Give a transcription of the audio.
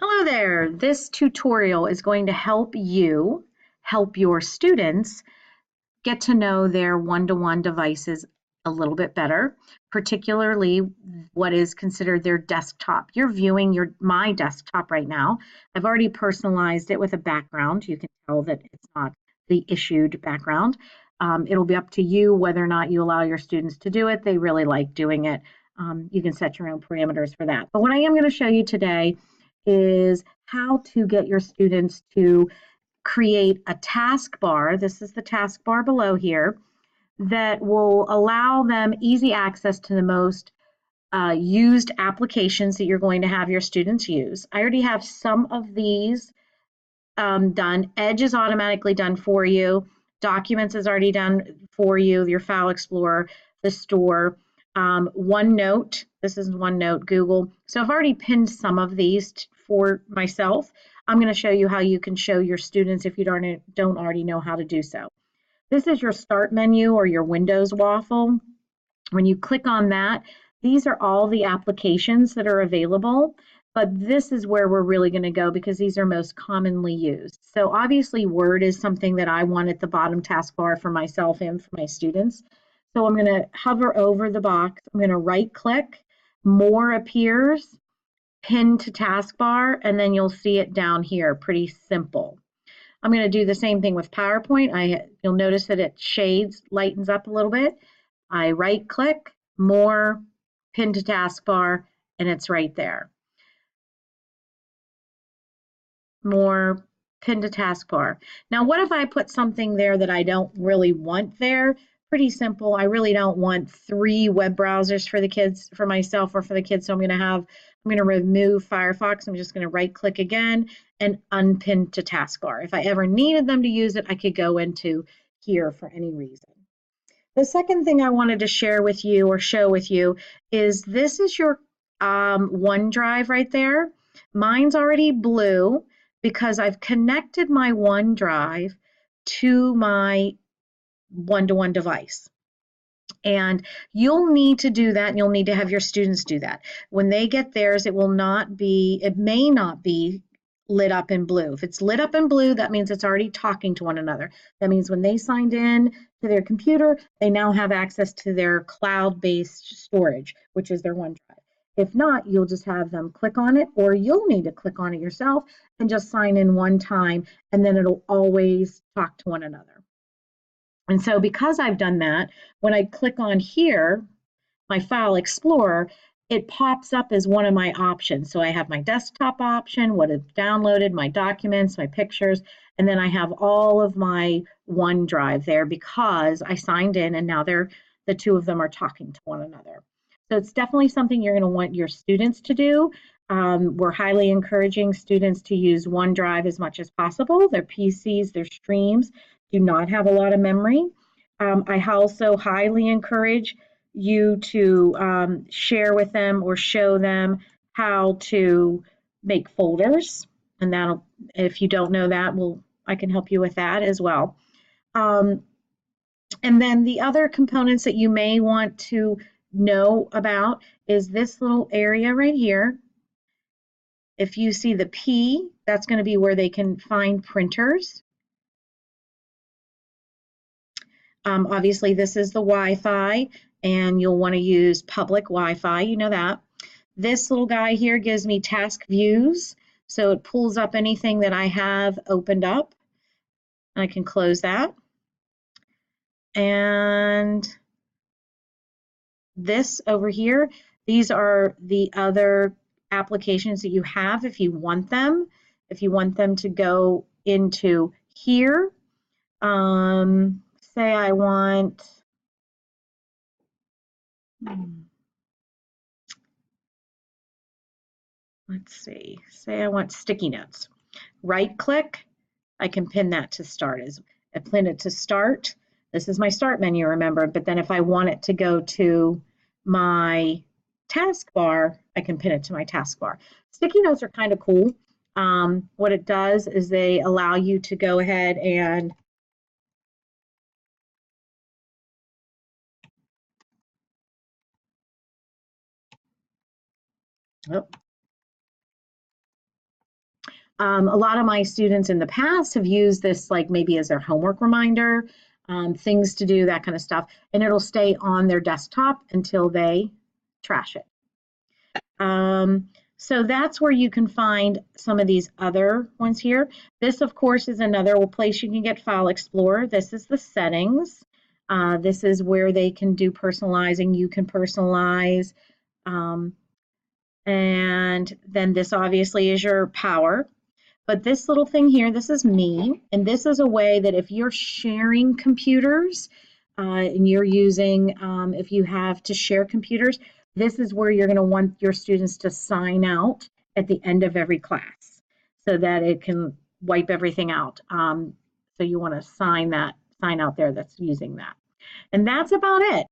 Hello there. This tutorial is going to help you help your students get to know their one-to-one devices a little bit better, particularly what is considered their desktop. You're viewing my desktop right now. I've already personalized it with a background. You can tell that it's not the issued background. It'll be up to you whether or not you allow your students to do it. They really like doing it. You can set your own parameters for that. But what I am going to show you today is how to get your students to create a taskbar. This is the taskbar below here that will allow them easy access to the most used applications that you're going to have your students use. I already have some of these done. Edge is automatically done for you. Documents is already done for you, your File Explorer, the store. OneNote, this is OneNote, Google. So I've already pinned some of these for myself. I'm going to show you how you can show your students if you don't already know how to do so. This is your start menu or your Windows waffle. When you click on that, these are all the applications that are available, but this is where we're really going to go because these are most commonly used. So obviously Word is something that I want at the bottom taskbar for myself and for my students. So I'm going to hover over the box. I'm going to right click, more appears, pin to taskbar, and then you'll see it down here, pretty simple. I'm going to do the same thing with PowerPoint. You'll notice that it shades, lightens up a little bit. I right click, more, pin to taskbar, and it's right there. More, pin to taskbar. Now, what if I put something there that I don't really want there? Pretty simple. I really don't want 3 web browsers for the kids, for myself or for the kids. So I'm going to remove Firefox. I'm just going to right click again and unpin to taskbar. If I ever needed them to use it, I could go into here for any reason. The second thing I wanted to share with you or show with you is this is your OneDrive right there. Mine's already blue because I've connected my OneDrive to my one-to-one device. And you'll need to do that, and you'll need to have your students do that. When they get theirs, it may not be lit up in blue. If it's lit up in blue, that means it's already talking to one another. That means when they signed in to their computer, they now have access to their cloud-based storage, which is their OneDrive. If not, you'll just have them click on it, or you'll need to click on it yourself and just sign in one time, and then it'll always talk to one another. And so because I've done that, when I click on here, my File Explorer, it pops up as one of my options. So I have my desktop option, what I've downloaded, my documents, my pictures, and then I have all of my OneDrive there because I signed in and now the two of them are talking to one another. So it's definitely something you're going to want your students to do. We're highly encouraging students to use OneDrive as much as possible. Their PCs, their streams do not have a lot of memory. I also highly encourage you to share with them or show them how to make folders. And that'll, if you don't know that, I can help you with that as well. And then the other components that you may want to know about is this little area right here. If you see the P, that's going to be where they can find printers. Obviously, this is the Wi-Fi, and you'll want to use public Wi-Fi. You know that. This little guy here gives me task views, so it pulls up anything that I have opened up. I can close that. And this over here, these are the other applications that you have if you want them. If you want them to go into here, say I want, let's see, say I want sticky notes. Right click, I can pin that to start. I pin it to start. This is my start menu, remember, but then if I want it to go to my taskbar, I can pin it to my taskbar. Sticky notes are kind of cool. What it does is they allow you to go ahead and A lot of my students in the past have used this like maybe as their homework reminder, things to do, that kind of stuff, and it'll stay on their desktop until they trash it. So that's where you can find some of these other ones here. This, of course, is another place you can get File Explorer. This is the settings. This is where they can do personalizing. You can personalize. And then this obviously is your power. But this little thing here, this is me. And this is a way that if you're sharing computers and you're using, if you have to share computers, this is where you're going to want your students to sign out at the end of every class so that it can wipe everything out. So you want to sign out there that's using that. And that's about it.